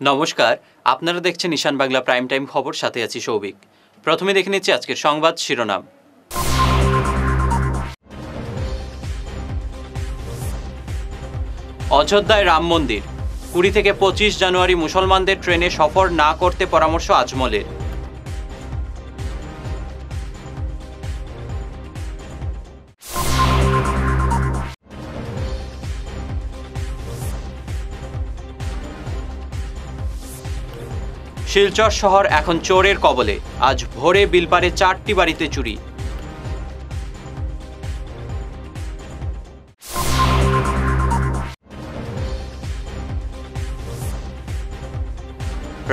নমস্কার, আপনারা দেখছেন ঈশান বাংলা প্রাইম টাইম খবর, সাথে আছি সৌভিক। প্রথমে দেখে নিচ্ছি আজকের সংবাদ শিরোনাম। অযোধ্যায় রাম মন্দির, 20 থেকে 25 জানুয়ারি মুসলমানদের ট্রেনে সফর না করতে পরামর্শ আজমলের। শিলচর শহর এখন চোরের কবলে, আজ ভোরে বিলপারে 4টি বাড়িতে চুরি।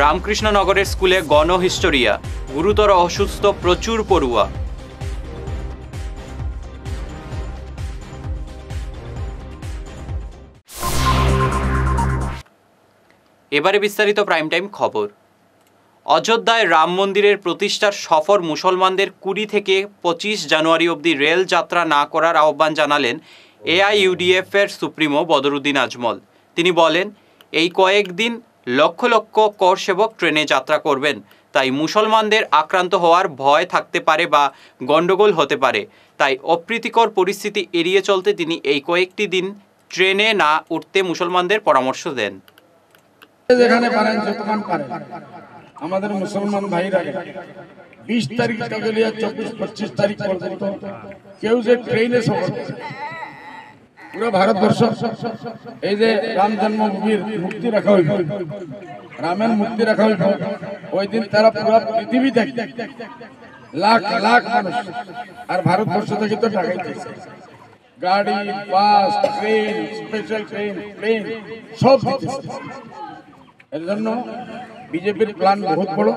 রামকৃষ্ণনগরের স্কুলে গণহিস্টোরিয়া, গুরুতর অসুস্থ প্রচুর পড়ুয়া। এবারে বিস্তারিত প্রাইম টাইম খবর। অযোধ্যায় রাম মন্দিরের প্রতিষ্ঠার সফর মুসলমানদের 20 থেকে 25 জানুয়ারি অবধি রেল যাত্রা না করার আহ্বান জানালেন AIUDF এর সুপ্রিমো বদরুদ্দিন আজমল। তিনি বলেন, এই কয়েকদিন লক্ষ লক্ষ কর সেবক ট্রেনে যাত্রা করবেন, তাই মুসলমানদের আক্রান্ত হওয়ার ভয় থাকতে পারে বা গণ্ডগোল হতে পারে। তাই অপ্রীতিকর পরিস্থিতি এড়িয়ে চলতে তিনি এই কয়েকটি দিন ট্রেনে না উঠতে মুসলমানদের পরামর্শ দেন। যেখানে পারেন যতক্ষণ পারেন আমাদের মুসলমান ভাইরা 20 তারিখ থেকে 24-25 তারিখ পর্যন্ত কেউ যে ট্রেনে সফর করে, পুরো ভারতবর্ষ এই যে রাম জন্মভূমির মুক্তি রাখা হইব, রামের মুক্তি রাখা হইব, ওই দিন তারা পুরো পৃথিবী দেখে লাখ লাখ মানুষ, আর ভারতবর্ষ থেকে তো ঢাকাইতেছে গাড়ি, বাস, ট্রেন, স্পেশাল ট্রেন, প্লেন সব দিতেছে। এর জন্য বিজেপির প্ল্যান বহুত বড়,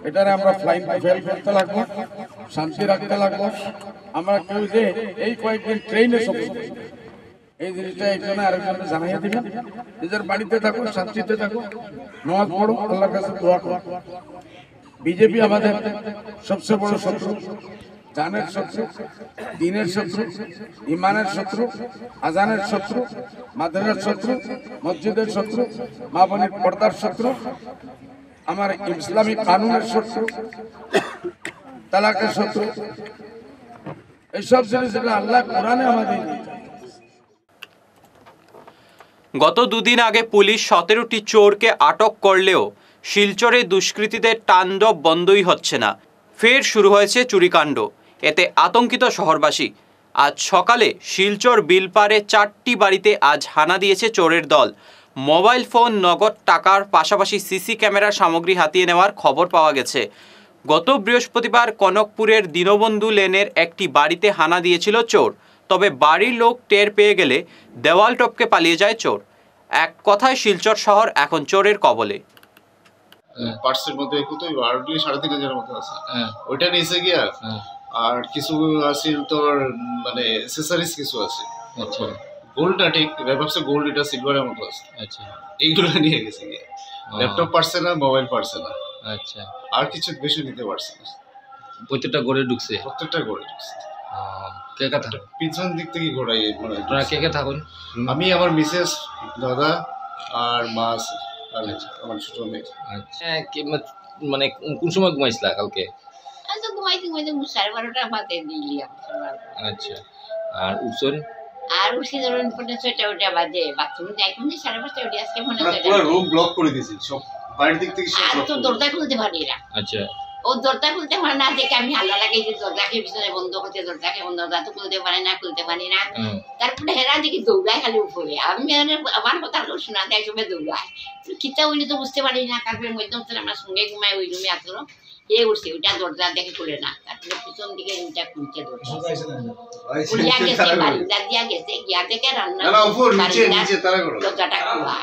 এটারে আমরা ফ্লাইং ফেল করতে লাগবো, শান্তি রাখতে লাগবো। আমরা কেউ যে এই কয়েকদিন ট্রেনে সফর, এই জিনিসটা একজনে আরেকজনে জানাইয়া দিবেন। নিজের বাড়িতে থাকো, শান্তিতে থাকো, নামাজ পড়ো, আল্লাহর কাছে দোয়া করো। বিজেপি আমাদের সবচেয়ে বড় শত্রু, জানের শত্রু, দিনের শত্রু, ইমানের শত্রু, আজানের শত্রু, মাদ্রাসার শত্রু, মসজিদের শত্রু, মা বোনের পর্দার শত্রু, আমার ইসলামী কানুনের শত্রু, তালাকের শত্রু। এইসব জিনিস আল্লাহ কোরআনে আমাদের। গত দুদিন আগে পুলিশ 17টি চোরকে আটক করলেও শিলচরে দুষ্কৃতীদের তাণ্ডব বন্ধই হচ্ছে না। ফের শুরু হয়েছে চুরিকাণ্ড, এতে আতঙ্কিত শহরবাসী। আজ সকালে শিলচর বিলপারে 4টি বাড়িতে আজ হানা দিয়েছে চোরের দল। মোবাইল ফোন, নগদ টাকার পাশাপাশি সিসি ক্যামেরার সামগ্রী হাতিয়ে নেওয়ার খবর পাওয়া গেছে। গত বৃহস্পতিবার কনকপুরের দীনবন্ধু লেনের একটি বাড়িতে হানা দিয়েছিল চোর, তবে বাড়ির লোক টের পেয়ে গেলে দেওয়াল টপকে পালিয়ে যায় চোর। এক কথায় শিলচর শহর এখন চোরের কবলে। পার্টসের মধ্যে কতই 3,500 মতো আছে, ওইটা নিচে গিয়া আর কিছু আছে তোর মানে অ্যাকসেসরিজ কিছু আছে। আচ্ছা, গোল্ড না, ঠিক ভাবছে গোল্ড, এটা সিলভারের মতো আছে। আচ্ছা, এইগুলো নিয়ে গেছে গিয়া। ল্যাপটপ পারছে না, মোবাইল পারছে না। আচ্ছা, আর কিছু বেশি নিতে পারছে না। প্রত্যেকটা ঘরে ঢুকছে, প্রত্যেকটা ঘরে ঢুকছে। কে কে থাকে পিছন দিক থেকে ঘোরাই? আপনারা কে কে থাকুন? আমি, আমার মিসেস, দাদা আর মা আছে, আর আমার ছোট মেয়ে। আচ্ছা, মানে কোন সময় ঘুমাইছিলা কালকে? আচ্ছা, ঘুমাইতে 12:30 বাজে দিলি। আচ্ছা, আর উঠছেন? আর উঠছি ধরুন 6টা বাজে, বাথরুমে যাই কোন 5:30 উঠে আজকে মনে হয় পুরো রুম ব্লক করে দিয়েছি, সব বাইরে দিক থেকে সব ব্লক। আর তো দরজা খুলতে পারি না। আচ্ছা, ও দরজা খুলতে পারে না দেখে আমি হাল্লা লাগাই যে দরজাকে পিছনে বন্ধ করতে, দরজাকে বন্ধ, দরজা তো খুলতে পারে না, তারপরে হেরা দেখি দৌড়ায় খালি উপরে। আমি আমার কথা শোনা দেয় সবাই দৌড়ায়, কিতা হইলে তো বুঝতে পারি না। তারপরে মধ্যম আমার সঙ্গে ঘুমায় ওই রুমে আসলো, এ উঠছে, ওইটা দরজা দেখে খুলে না, তারপরে পিছন দিকে রুমটা খুলছে, দরজা খুলিয়া গেছে, বারিন্দা দিয়া গেছে, গিয়া দেখে রান্না দরজাটা খোলা।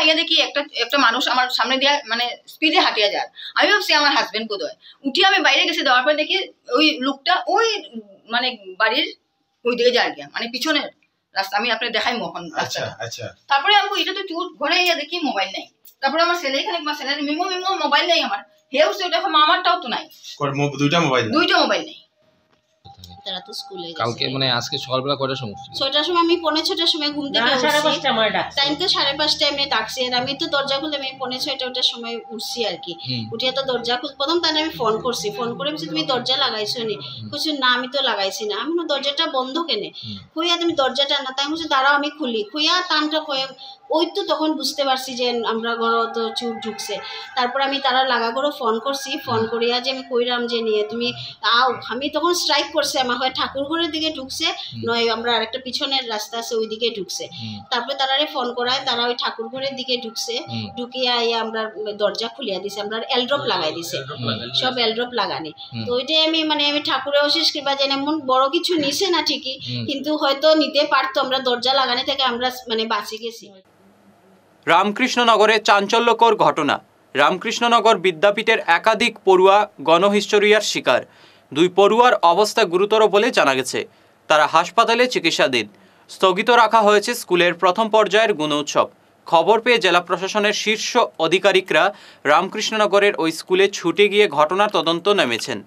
আগে দেখি একটা মানুষ আমার সামনে দিয়ে মানে স্পিডে হাঁটিয়া যায়। আমি ভাবছি আমার হাজবেন্ড কোথায়, উঠে আমি বাইরে গেছি, দেওয়ার পর দেখি ওই লোকটা ওই মানে বাড়ির ওই দিকে যায় গিয়া, মানে পিছনের রাস্তা। আমি আপনার দেখাই মোহন রাস্তা। তারপরে আমি এটা তো চুর ঘরে গিয়ে দেখি মোবাইল নাই। তারপরে আমার ছেলে এখানে ছেলের মিমো মোবাইল নেই, আমার হেউ সে দেখো আমারটাও তো নাই, দুইটা মোবাইল নেই। তারা তো স্কুলে কালকে মানে আজকে সকালবেলা কয়টার সময়? 6টার সময়, আমি 6:45 সময় ঘুম থেকে উঠছি। টাইম তো 5:30 আমি ডাকছি, আর আমি তো দরজা খুলে আমি 6:45 ওটার সময় উঠছি আর কি। উঠিয়া তো দরজা খুল, প্রথম তাহলে আমি ফোন করছি, ফোন করে বলছি তুমি দরজা লাগাইছো নি? বলছি না আমি তো লাগাইছি না। আমি দরজাটা বন্ধ কেনে? খুইয়া তুমি দরজাটা না, তাই বলছি দাঁড়াও আমি খুলি। খুইয়া টানটা খুঁয়ে ওই তো তখন বুঝতে পারছি যে আমরা ঘর তো চুর ঢুকছে। তারপর আমি তারা লাগা করে ফোন করছি, ফোন করিয়া যে আমি কইরাম যে নিয়ে তুমি আও। আমি তখন স্ট্রাইক করছে, আমার হয় ঠাকুর ঘরের দিকে ঢুকছে, নয় আমরা আরেকটা পিছনের রাস্তা আছে ওই দিকে ঢুকছে। তারপরে তারারে ফোন করায়, তারা ওই ঠাকুর ঘরের দিকে ঢুকছে, ঢুকিয়ে আমরা দরজা খুলিয়া দিছে, আমরা এলড্রপ লাগাই দিছে, সব এলড্রপ লাগানি। তো ওইটাই আমি আমি ঠাকুরের অশেষ কৃপা জানি এমন বড় কিছু নিছে না ঠিকই, কিন্তু হয়তো নিতে পারতো, আমরা দরজা লাগানি থেকে আমরা বাঁচে গেছি। রামকৃষ্ণনগরে চাঞ্চল্যকর ঘটনা। রামকৃষ্ণনগর বিদ্যাপীঠের একাধিক পড়ুয়া গণহিস্টোরিয়ার শিকার। 2 পড়ুয়ার অবস্থা গুরুতর বলে জানা গেছে। তারা হাসপাতালে চিকিৎসাধীন। স্থগিত রাখা হয়েছে স্কুলের প্রথম পর্যায়ের গুণোৎসব। খবর পেয়ে জেলা প্রশাসনের শীর্ষ আধিকারিকরা রামকৃষ্ণনগরের ওই স্কুলে ছুটে গিয়ে ঘটনার তদন্ত নেমেছেন।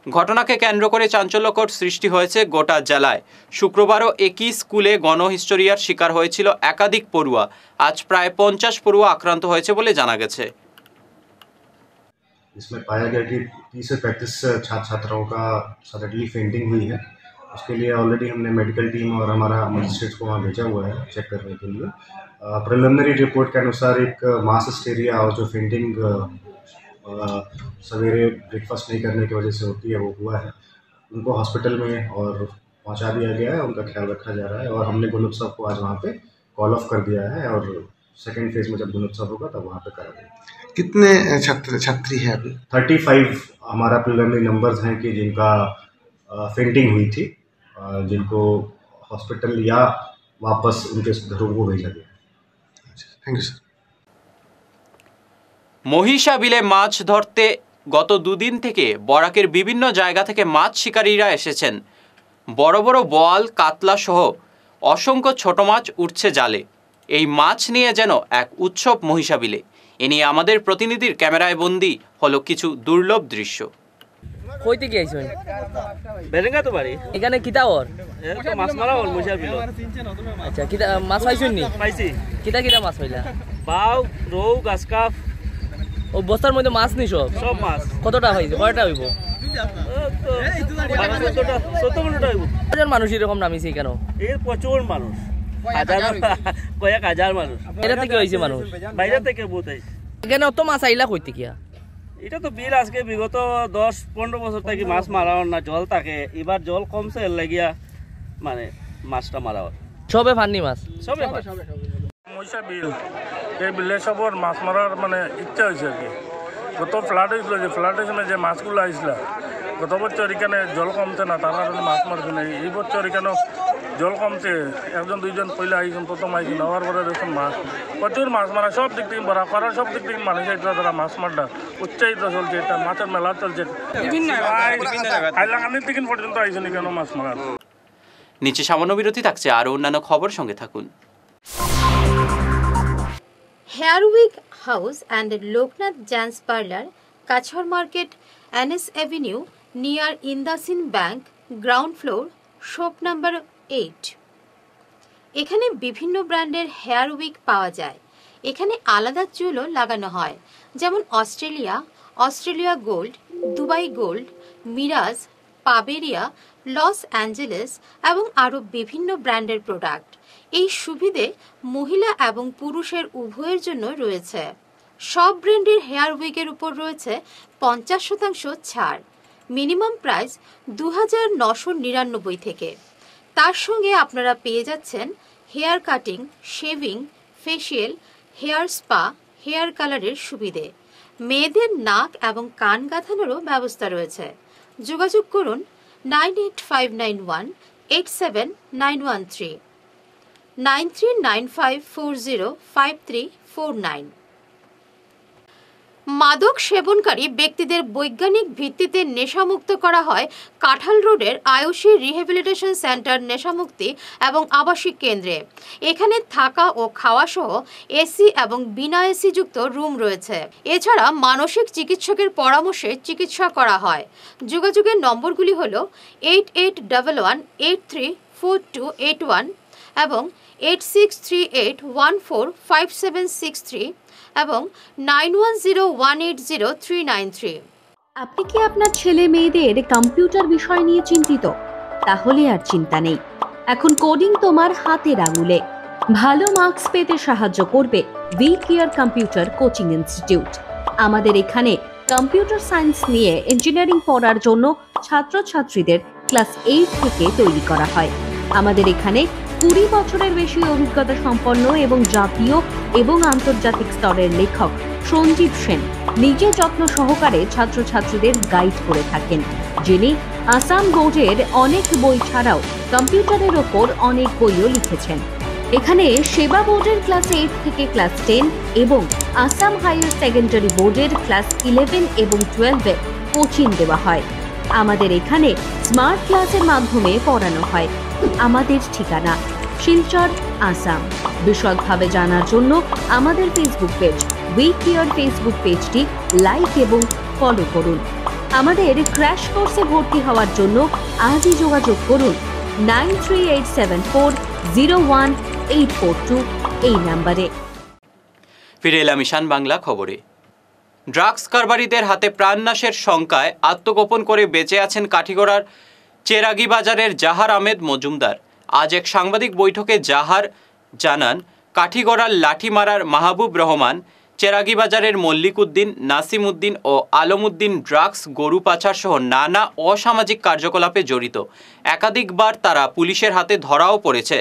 ঘটনাকে কেন্দ্র করে চাঞ্চল্যকর সৃষ্টি হয়েছে গোটা জেলায়। শুক্রবারও একই স্কুলে গণহিস্টোরিয়ার শিকার হয়েছিল একাধিক পড়ুয়া। আজ প্রায় 50 পড়ুয়া আক্রান্ত হয়েছে বলে জানা গেছে। इसमें पाया गया कि 30 से 35 छात्र छात्राओं का सडनली फेंटिंग हुई है। उसके लिए ऑलरेडी हमने मेडिकल टीम और हमारा मजिस्ट्रेट को वहाँ भेजा हुआ है चेक करने के लिए। प्रिलिमिनरी रिपोर्ट के अनुसार एक मास हिस्टेरिया और जो फेंटिंग सवेरे ब्रेकफास्ट नहीं करने की वजह से होती है वो हुआ है। उनको हॉस्पिटल में और पहुंचा दिया गया है, उनका ख्याल रखा जा रहा है और हमने गुणोत्सव को आज वहाँ पे कॉल ऑफ कर दिया है और सेकेंड फेज में जब गुणोत्सव होगा तब वहाँ पे करा देंगे। कितने छात्र छात्री है अभी? 35 हमारा प्रिलिमिनरी नंबर्स हैं कि जिनका फेंटिंग हुई थी, जिनको हॉस्पिटल या वापस उनके घरों को भेजा गया। Thank you sir. মহিষাবিলে মাছ ধরতে গত 2 দিন থেকে বরাকের বিভিন্ন জায়গা থেকে মাছ শিকারীরা এসেছেন। বড় বড় বোয়াল, কাতলা সহ অসংখ্য ছোট মাছ উঠছে জালে। এই মাছ নিয়ে যেন এক উৎসব মহিষাবিলে। এ নিয়ে আমাদের প্রতিনিধির ক্যামেরায় বন্দী হলো কিছু দুর্লভ দৃশ্য। কই থেকে আইছেন? বেরেঙ্গা তো বাড়ি। এখানে কিতা ওর? তো মাছ মারা হল মহিষাবিল। আচ্ছা, কিতা মাছ পাইছেন নি? পাইছি। কিতা কিতা মাছ পাইলা? বাউ, রৌ, গাছকাপ। ও বস্তার মধ্যে মাছ নি সব? সব মাছ। কতটা হইছে? কয়টা হইব? 14-15টা হইব। কয়জন মানুষ এরকম নামিছে কেন? এর প্রচুর মানুষ, কয়েক হাজার মানুষ। এটা থেকে হইছে মানুষ? বাইরে থেকে বহুত আইছে। এখানে অত মাছ আইলা কই থেকে? এটা তো বিল আজকে বিগত 10-15 বছর থেকে মাছ মারা না, জল থাকে। এবার জল কমছে, এর লাগিয়া মানে মাছটা মারা হয়। সবে ফান্নি মাছ? সবে মহিষা বিল, এই বিলে সবর মাছ মারার ইচ্ছা হয়েছে আর কি। গত ফ্লাড হয়েছিল, যে ফ্লাডের সময় যে মাছগুলো আসছিল, গত বছর এখানে জল কমছে না, তার কারণে মাছ মারছে না। এই বছর এখানে জল কমছে, 1-2জন পয়লা আইছেন, প্রথম আইছেন, হওয়ার পরে দেখুন মাছ, প্রচুর মাছ মারা, সব দিক থেকে বড়া করার, সব দিক থেকে মানুষ এটা তারা মাছ মারটা উচ্চারিত চলছে। এটা মাছের মেলা চলছে হাইলাকান্দি থেকে পর্যন্ত আইছেন এখানে মাছ মারার। নিচে সামান্য বিরতি থাকছে, আরও অন্যান্য খবর সঙ্গে থাকুন। Hairwick house and Loknath gents parlour, Cachar market, NS Avenue, near IndusInd bank, ground floor, shop number 8। এখানে বিভিন্ন ব্র্যান্ডের হেয়ার উইক পাওয়া যায়। এখানে আলাদা চুলও লাগানো হয়, যেমন অস্ট্রেলিয়া গোল্ড, দুবাই গোল্ড, মিরাজ, পাবেরিয়া, লস অ্যাঞ্জেলেস এবং আরও বিভিন্ন ব্র্যান্ডের প্রোডাক্ট। এই সুবিধে মহিলা এবং পুরুষের উভয়ের জন্য রয়েছে। সব ব্র্যান্ডের হেয়ার উইকের উপর রয়েছে 50% ছাড়। মিনিমাম প্রাইস 2999 থেকে। তার সঙ্গে আপনারা পেয়ে যাচ্ছেন hair cutting, shaving, facial, hair spa, hair কালারের সুবিধে। মেয়েদের নাক এবং কান গাঁথানোরও ব্যবস্থা রয়েছে। যোগাযোগ করুন 9859187913, 9395405349। মাদক সেবনকারী ব্যক্তিদের বৈজ্ঞানিক ভিত্তিতে নেশামুক্ত করা হয় কাঁঠাল রোডের আয়ুষী রিহ্যাবিলিটেশন সেন্টার নেশামুক্তি এবং আবাসিক কেন্দ্রে। এখানে থাকা ও খাওয়া সহ এসি এবং বিনা এসি যুক্ত রুম রয়েছে। এছাড়া মানসিক চিকিৎসকের পরামর্শে চিকিৎসা করা হয়। যোগাযোগের নম্বরগুলি হল 8811834281 এবং 8638145763 এবং 9101803993। আপনি কি আপনার ছেলে মেয়েদের কম্পিউটার বিষয় নিয়ে চিন্তিত? তাহলে আর চিন্তা নেই, এখন কোডিং তোমার হাতের আঙুলে। ভালো মার্কস পেতে সাহায্য করবে we care computer coaching institute. আমাদের এখানে কম্পিউটার সায়েন্স নিয়ে ইঞ্জিনিয়ারিং পড়ার জন্য ছাত্রছাত্রীদের ক্লাস 8 থেকে তৈরি করা হয়। আমাদের এখানে 20 বছরের বেশি অভিজ্ঞতা সম্পন্ন এবং জাতীয় এবং আন্তর্জাতিক স্তরের লেখক সঞ্জীব সেন নিজে যত্ন সহকারে ছাত্রছাত্রীদের গাইড করে থাকেন, যিনি আসাম বোর্ডের অনেক বই ছাড়াও কম্পিউটারের ওপর অনেক বইও লিখেছেন। এখানে সেবা বোর্ডের ক্লাস 8 থেকে ক্লাস 10 এবং আসাম হাইয়ার সেকেন্ডারি বোর্ডের ক্লাস 11 এবং 12-এ কোচিং দেওয়া হয়। আমাদের এখানে স্মার্ট ক্লাসের মাধ্যমে পড়ানো হয়। আমাদের ঠিকানা শিলচর, আসাম। বিশদভাবে জানার জন্য আমাদের Facebook page we care Facebook পেজটি লাইক এবং ফলো করুন। আমাদের ক্র্যাশ কোর্সে ভর্তি হওয়ার জন্য আজই যোগাযোগ করুন 9387401842 এই নম্বরে। ফিরে এলাম ঈশান বাংলা খবরে। ড্রাগস কারবারিদের হাতে প্রাণনাশের শঙ্কায় আত্মগোপন করে বেঁচে আছেন কাঠিগড়ার চেরাগি বাজারের জাহার আহমেদ মজুমদার। আজ এক সাংবাদিক বৈঠকে জাহার জানান, কাঠিগড়ার লাঠিমারার মাহবুব রহমান, চেরাগি বাজারের মল্লিক উদ্দিন, নাসিম উদ্দিন ও আলম উদ্দিন ড্রাগস, গরু পাচার সহ নানা অসামাজিক কার্যকলাপে জড়িত। একাধিকবার তারা পুলিশের হাতে ধরাও পড়েছে।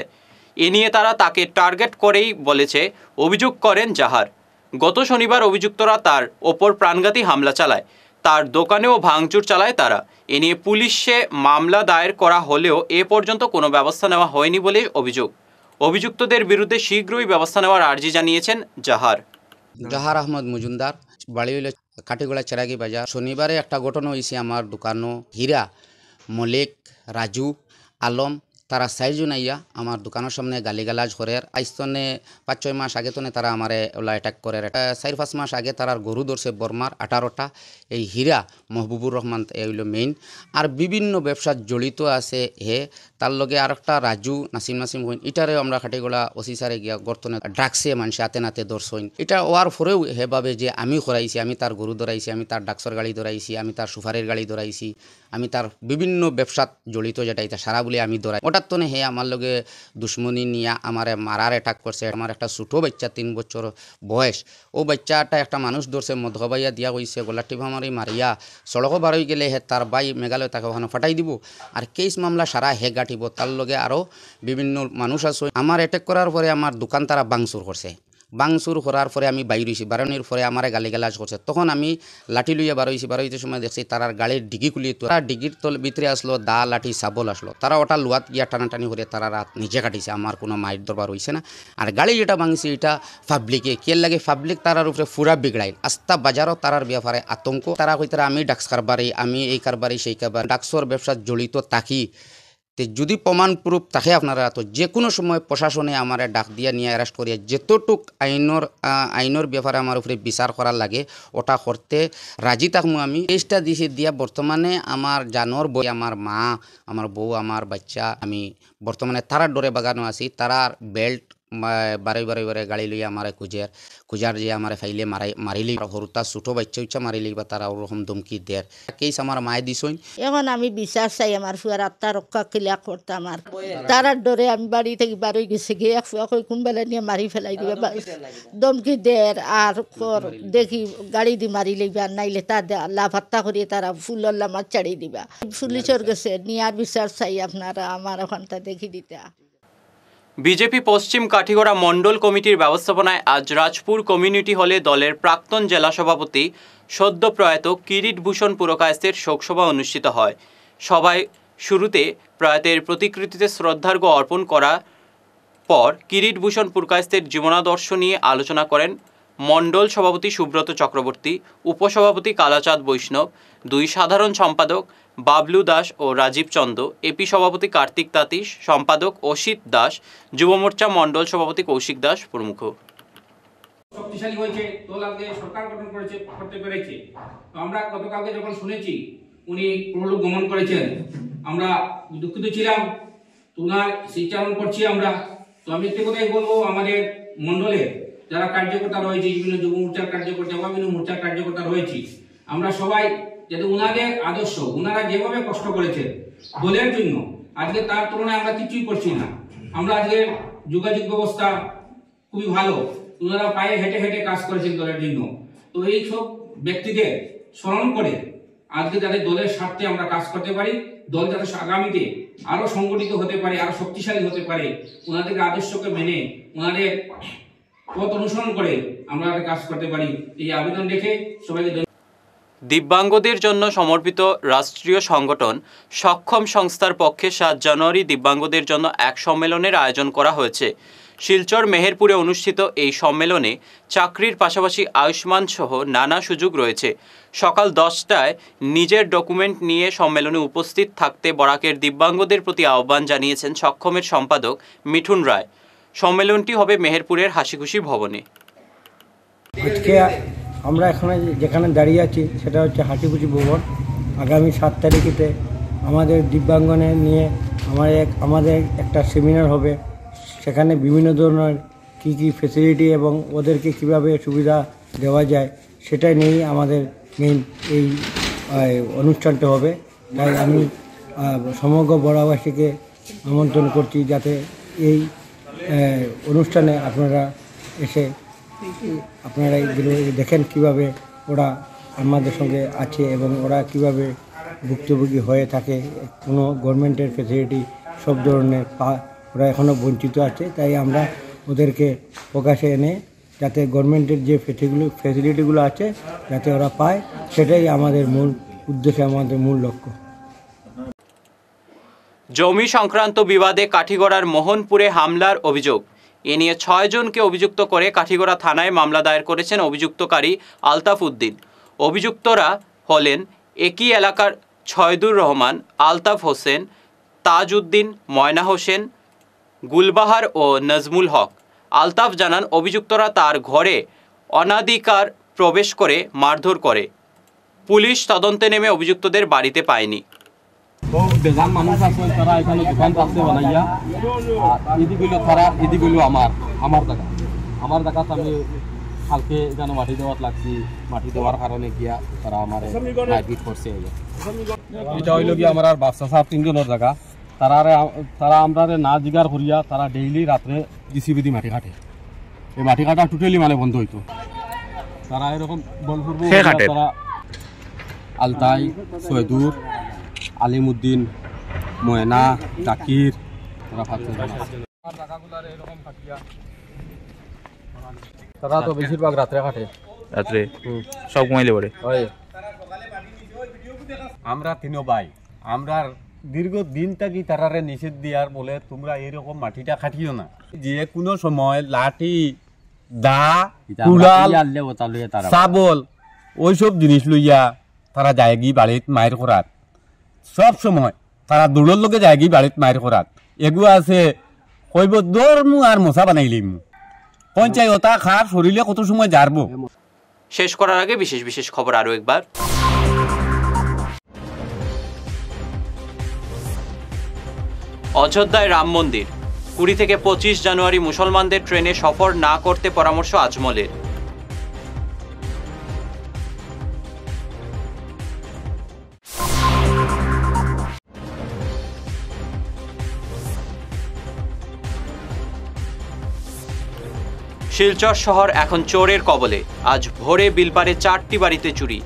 এ নিয়ে তারা তাকে টার্গেট করেই বলেছে অভিযোগ করেন জাহার। গত শনিবার অভিযুক্তরা তার ওপর প্রাণঘাতী হামলা চালায়, তার দোকানেও ভাঙচুর চালায় তারা। এ নিয়ে পুলিশে মামলা দায়ের করা হলেও এ পর্যন্ত কোনো ব্যবস্থা নেওয়া হয়নি বলে অভিযোগ। অভিযুক্তদের বিরুদ্ধে শীঘ্রই ব্যবস্থা নেওয়ার আর্জি জানিয়েছেন জাহার। জাহার আহমদ মজুমদার, বাড়ি হইল কাঠিগড়া চেরাগি বাজার। শনিবারে একটা ঘটনা হয়েছে আমার দোকানও। হীরা, মলিক, রাজু, আলম তারা 4 জন আইয়া আমার দোকানের সামনে গালিগালাজ করে। আইস্তনে 5-6 মাস আগে তনে তারা আমারে ওলা অ্যাটাক করে। 4-5 মাস আগে তারার গরু ধরছে বর্মার 18টা। এই হীরা মহবুবুর রহমান হইল মেইন, আর বিভিন্ন ব্যবসার জড়িত আছে হে। তার লগে আর একটা রাজু, নাসিম হইন। এটারে আমরা কাঠিগড়া অফিসারে গিয়া গর্তনে ডাকছে মানুষ হাতে নাতে ধরছইন। এটা ওয়ার পরেও হে ভাবে যে আমি করাইছি, আমি তার গরু ধরাইছি, আমি তার ডাকসর গাড়ি ধরাইছি, আমি তার সুফারের গাড়ি ধরাইছি, আমি তার বিভিন্ন ব্যবসাত জড়িত যেটা এটা সারা বলে আমি ধরাই। ওটার তনে হে আমার লগে দুশ্মনী নিয়া আমারে মারার অ্যাটাক করছে। আমার একটা ছোটো বাচ্চা 3 বছর বয়স, ও বাচ্চাটা একটা মানুষ ধরছে মধবাইয়া দিয়া কইছে গলা টিপা মারি মারিয়া সড়কও বার হয়ে গেলে হে তার বাই মেঘালয় তাকে ওখানে ফাটাই দিব। আর কেস মামলা সারা হে গাঠিব। তার লগে আরও বিভিন্ন মানুষ আছে। আমার অ্যাটাক করার পরে আমার দোকান তারা বাংচুর করছে। বাংচুর করার পরে আমি বাইর হয়েছি, বারণের পরে আমার গালিগালাজ করছে। তখন আমি লাঠি লইয়া বার হইতে সময় দেখছি তারার গাড়ির ডিগি খুলি, তারা ডিগির ভিতরে আসলো দা, লাঠি, সাবল আসলো। তারা ওটা লোয়াত গিয়া টানাটানি করে তারা রাত নিজে কাটিছে। আমার কোনো মায়ের দরবার হয়েছে না। আর গাড়ি যেটা ভাঙছে এটা পাবলিকে কে লাগে, পাবলিক তারার উপরে পুরা বিগড়াইল। আস্তা বাজারও তারার ব্যাপারে আতঙ্ক। তারা কইতারা আমি ডাক্স কারবারি, আমি এই কারবারি সেই কারবার, ডাক্সর ব্যবসার জড়িত থাকি। তো যদি প্রমাণ প্রুফ থাকে আপনারা, তো যে কোনো সময় প্রশাসনে আমার ডাক দিয়া নিয়ে অ্যারেস্ট করিয়া যেতটুক আইনের ব্যাপারে আমার উপরে বিচার করার লাগে ওটা করতে রাজি থাকবো। আমি কেসটা দিছি দিয়া বর্তমানে আমার জানোর বই, আমার মা, আমার বউ, আমার বাচ্চা, আমি বর্তমানে তারার ডরে বাগানো আছি। তারার বেল্ট বারে গাড়ি লইয়া আমার খুঁজার যে আমার ফাইলে মারিলি হরুতা ছোটো বাচ্চা উচ্চা মারিলি বা তারা ওরকম ধমকি দেয়। কেস আমার মায়ে দিছই। এখন আমি বিচার চাই আমার ফুয়ার আত্মা রক্ষা ক্লিয়ার করতাম। আর তারার ডরে আমি বাড়ি থেকে বারোই গেছে গিয়ে কোনবেলা নিয়ে মারি ফেলাই দিবে, ধমকি দেয়। আর দেখি গাড়ি দি মারি লইবা, নাইলে তা লাভাত্তা করিয়ে তারা ফুল্লা মাছ ছাড়িয়ে দিবা। পুলিশের গেছে নিয়ে আর বিচার চাই আপনারা আমার ওখানটা দেখি দিতে। বিজেপি পশ্চিম কাঠিগড়া মণ্ডল কমিটির ব্যবস্থাপনায় আজ রাজপুর কমিউনিটি হলে দলের প্রাক্তন জেলা সভাপতি সদ্য প্রয়াত কিরিটভূষণ পুরকায়স্থের শোকসভা অনুষ্ঠিত হয়। সভায় শুরুতে প্রয়াতের প্রতিকৃতিতে শ্রদ্ধার্ঘ্য অর্পণ করার পর কিরিটভূষণ পুরকায়স্থের জীবনাদর্শ নিয়ে আলোচনা করেন মণ্ডল সভাপতি সুব্রত চক্রবর্তী, উপসভাপতি কালাচাঁদ বৈষ্ণব, 2 সাধারণ সম্পাদক বাবলু দাস ও রাজীব চন্দ, এপি সভাপতি কার্তিক তাতিশ, সম্পাদক অসিত দাস, যুব মোর্চা মণ্ডল সভাপতি কৌশিক দাস প্রমুখ। শক্তিশালী হয়েছে, দল আজকে সরকার গঠন করতে পেরেছে। আমরা গতকালকে যখন শুনেছি উনি প্রলোভ গমন করেছেন, আমরা দুঃখিত ছিলাম, ওনার স্মৃতিচারণ করছি আমরা। তো আমি একটা কথাই বলবো, আমাদের মণ্ডলের যারা কার্যকর্তা রয়েছে, বিভিন্ন যুব মোর্চার কার্যকর্তা বা বিভিন্ন মোর্চার কার্যকর্তা রয়েছে, আমরা সবাই যাতে ওনাদের আদর্শ, ওনারা যেভাবে কষ্ট করেছেন দলের জন্য, আজকে তার তুলনায় আমরা কিছুই করছি না। আমরা আজকে যোগাযোগ ব্যবস্থা খুবই ভালো, ওনারা পায়ে হেঁটে হেঁটে কাজ করেছেন দলের জন্য। তো এই সব ব্যক্তিদের স্মরণ করে আজকে যাতে দলের স্বার্থে আমরা কাজ করতে পারি, দল যাতে আগামীতে আরো সংগঠিত হতে পারে, আরো শক্তিশালী হতে পারে, ওনাদের আদর্শকে মেনে ওনাদের পথ অনুসরণ করে আমরা কাজ করতে পারি, এই আবেদন রেখে সবাইকে। দিব্যাঙ্গদের জন্য সমর্পিত রাষ্ট্রীয় সংগঠন সক্ষম সংস্থার পক্ষে 7 জানুয়ারি দিব্যাঙ্গদের জন্য এক সম্মেলনের আয়োজন করা হয়েছে। শিলচর মেহেরপুরে অনুষ্ঠিত এই সম্মেলনে চাকরির পাশাপাশি আয়ুষ্মান সহ নানা সুযোগ রয়েছে। সকাল 10টায় নিজের ডকুমেন্ট নিয়ে সম্মেলনে উপস্থিত থাকতে বরাকের দিব্যাঙ্গদের প্রতি আহ্বান জানিয়েছেন সক্ষমের সম্পাদক মিঠুন রায়। সম্মেলনটি হবে মেহেরপুরের হাসিখুশি ভবনে। আজকে আমরা এখানে যেখানে দাঁড়িয়ে আছি সেটা হচ্ছে হাসিখুশি ভবন। আগামী 7 তারিখেতে আমাদের দিব্যাঙ্গনের নিয়ে আমাদের একটা সেমিনার হবে। সেখানে বিভিন্ন ধরনের কী কী ফেসিলিটি এবং ওদেরকে কিভাবে সুবিধা দেওয়া যায় সেটাই নিয়েই আমাদের মেইন এই অনুষ্ঠানটা হবে। তাই আমি সমগ্র বড়াবাসীকে আমন্ত্রণ করছি যাতে এই অনুষ্ঠানে আপনারা এসে আপনারা এগুলো দেখেন কীভাবে ওরা আমাদের সঙ্গে আছে এবং ওরা কীভাবে ভুক্তভোগী হয়ে থাকে। কোনো গভর্নমেন্টের ফেসিলিটি সব ধরনের ওরা এখনও বঞ্চিত আছে। তাই আমরা ওদেরকে প্রকাশে এনে যাতে গভর্নমেন্টের যে ফেসিলিটিগুলো আছে যাতে ওরা পায়, সেটাই আমাদের মূল উদ্দেশ্য, আমাদের মূল লক্ষ্য। জমি সংক্রান্ত বিবাদে কাঠিগড়ার মোহনপুরে হামলার অভিযোগ। এ নিয়ে 6 জনকে অভিযুক্ত করে কাঠিগড়া থানায় মামলা দায়ের করেছেন অভিযুক্তকারী আলতাফ উদ্দিন। অভিযুক্তরা হলেন একই এলাকার ছয়দুর রহমান, আলতাফ হোসেন, তাজ উদ্দিন, ময়না হোসেন, গুলবাহার ও নজমুল হক। আলতাফ জানান অভিযুক্তরা তার ঘরে অনাধিকার প্রবেশ করে মারধর করে। পুলিশ তদন্তে নেমে অভিযুক্তদের বাড়িতে পায়নি। বেজান মানুষ আছে, তারা এখানে দোকান পাচ্ছে বানাইয়া, এদিকগুলো তারা এদিকগুলো আমার জায়গা আমি কালকে এখানে মাটি দেওয়ার লাগছি। মাটি দেওয়ার কারণে গিয়া তারা আমার মারপিট করছে। এটা হইল গিয়া আমার আর বাচ্চা সাহেব 3 জনের জায়গা। তারা আমরা না জিগার করিয়া তারা ডেইলি রাত্রে জিসিবি দিয়ে মাটি কাটে। এই মাটি কাটা টোটালি মানে বন্ধ হইতো। তারা এরকম বলপুর তারা আলতাই, সৈদুর, আলিমুদ্দিন, ময়না, জাকির, তারা তারা তো বেশিরভাগ রাত্রে কাটে। রাত্রে সব ঘুমাইলে পরে আমরা 3 ভাই, আমরা দীর্ঘ দিন থাকি তারারে নিষেধ দিয়ার বলে তোমরা এইরকম মাটিটা কাটিও না। যে কোনো সময় লাঠি, দা, কুড়াল, শাবল ওইসব জিনিস লইয়া তারা যায় গি বাড়িত মায়ের করাত। সব সময় তারা দৌড়ের লোকে যায় গি বাড়িত মায়ের করাত। এগুলো আছে কইব দৌড়মু আর মশা বানাইলিম। পঞ্চায়েত খার শরীরে কত সময় জারবো। শেষ করার আগে বিশেষ খবর আরো একবার। অযোধ্যায় রাম মন্দির 20 থেকে 25 জানুয়ারি মুসলমানদের ট্রেনে সফর না করতে পরামর্শ আজমলের। শিলচর শহর এখন চোরের কবলে। আজ ভোরে বিলপারে 4টি বাড়িতে চুরি।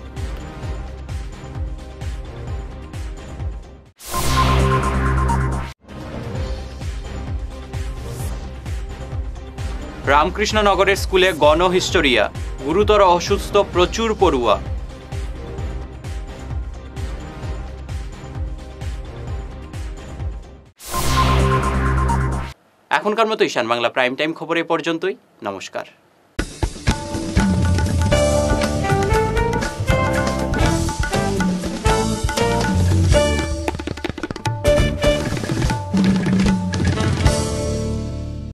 রামকৃষ্ণনগরের স্কুলে গণহিস্টোরিয়া, গুরুতর অসুস্থ প্রচুর পড়ুয়া। এখনকার মতো ঈশান বাংলা প্রাইম টাইম খবর এ পর্যন্তই। নমস্কার।